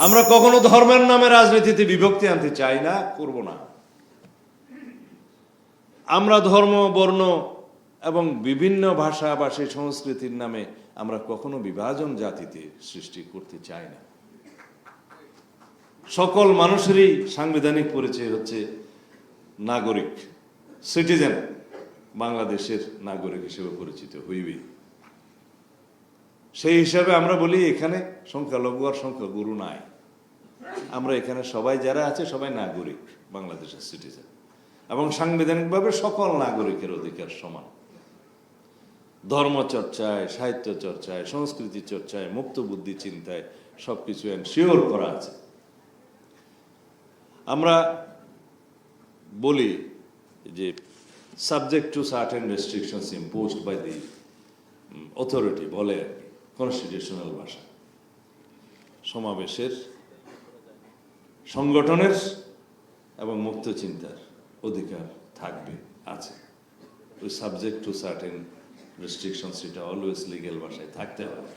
আমরা কখনো ধর্মের নামে রাজনীতিতে বিভক্তি আনতে চাই না, করব না। আমরা ধর্ম, বর্ণ এবং বিভিন্ন ভাষা ভাষী সংস্কৃতির নামে আমরা কখনো বিভাজন জাতিতে সৃষ্টি করতে চাই না। সকল মানুষেরই সাংবিধানিক পরিচয় হচ্ছে নাগরিক, সিটিজেন, বাংলাদেশের নাগরিক হিসেবে পরিচিত হইবে। সেই হিসাবে আমরা বলি এখানে সংখ্যালঘু আর সংখ্যাগুরু নাই। আমরা এখানে সবাই যারা আছে সবাই নাগরিক, বাংলাদেশের সিটিজেন, এবং সাংবিধানিকভাবে সকল নাগরিকের অধিকার সমান। ধর্ম চর্চায়, সাহিত্য চর্চায়, সংস্কৃতি চর্চায়, মুক্ত বুদ্ধি চিন্তায় সবকিছু এনশিওর করা আছে। আমরা বলি যে subject to certain restrictions imposed by the authority, বলে কনস্টিটিউশনাল ভাষা। সমাবেশের, সংগঠনের এবং মুক্ত চিন্তার অধিকার থাকবে, আছে। ওই সাবজেক্ট টু সার্টেন রেস্ট্রিকশনস, সেটা অলওয়েজ লিগ্যাল ভাষায় থাকতে হবে,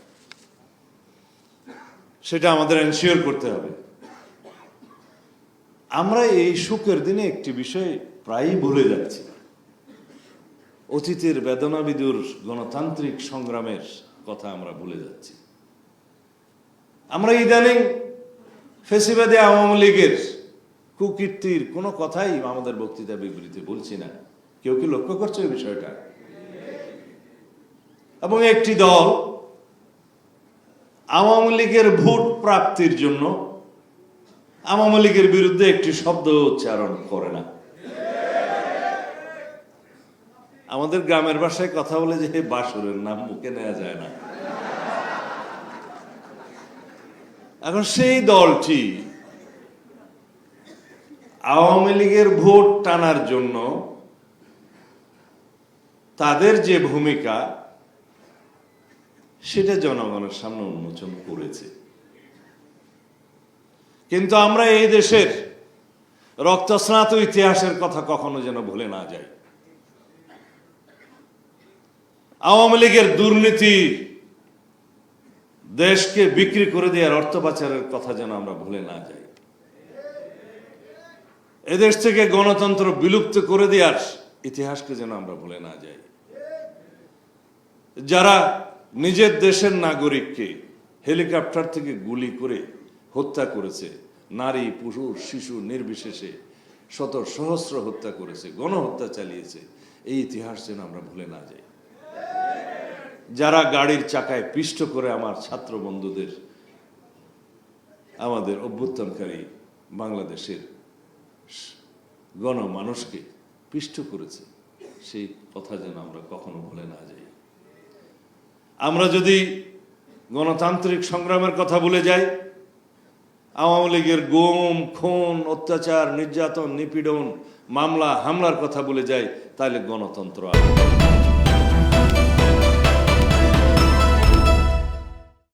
সেটা আমাদের এনশিওর করতে হবে। আমরা এই সুখের দিনে একটি বিষয় প্রায়ই ভুলে যাচ্ছি। অতীতের বেদনাবিদুর গণতান্ত্রিক সংগ্রামের কথা আমরা ভুলে যাচ্ছি। আমরা ইদানিং ফেসিবাদী আওয়ামী লীগের কুকীর্তির কোনো কথাই আমাদের বক্তৃতা বিবৃতি বলছি না। কেউ কি লক্ষ্য করছে এই বিষয়টা? এবং একটি দল আওয়ামী লীগের ভোট প্রাপ্তির জন্য আওয়ামী লীগের বিরুদ্ধে একটি শব্দ উচ্চারণ করে না। আমাদের গ্রামের ভাষায় কথা বলে যে বাসুরের নাম মুখে নেওয়া যায় না। এখন সেই দলটি আওয়ামী লীগের ভোট টানার জন্য তাদের যে ভূমিকা, সেটা জনগণের সামনে উন্মোচন করেছে। কিন্তু আমরা এই দেশের রক্তস্নাত ইতিহাসের কথা কখনো যেন ভুলে না যাই। আওয়ামী লীগের দুর্নীতি, দেশকে বিক্রি করে দেওয়ার অর্থ পাচারের কথা যেন আমরা ভুলে না যাই। এদেশ থেকে গণতন্ত্র বিলুপ্ত করে দেওয়ার ইতিহাসকে যেন আমরা ভুলে না যাই। যারা নিজের দেশের নাগরিককে হেলিকপ্টার থেকে গুলি করে হত্যা করেছে, নারী, পুরুষ, শিশু নির্বিশেষে শত সহস্র হত্যা করেছে, গণহত্যা চালিয়েছে, এই ইতিহাস যেন আমরা ভুলে না যাই। যারা গাড়ির চাকায় পিষ্ট করে আমার ছাত্র বন্ধুদের, আমাদের অভ্যুত্থানকারী বাংলাদেশের গণমানুষকে পিষ্ট করেছে, সেই কথা যেন আমরা কখনো ভুলে না যাই। আমরা যদি গণতান্ত্রিক সংগ্রামের কথা ভুলে যাই, আওয়ামী লীগের গুম, খুন, অত্যাচার, নির্যাতন, নিপীড়ন, মামলা হামলার কথা ভুলে যাই, তাহলে গণতন্ত্র আসবে।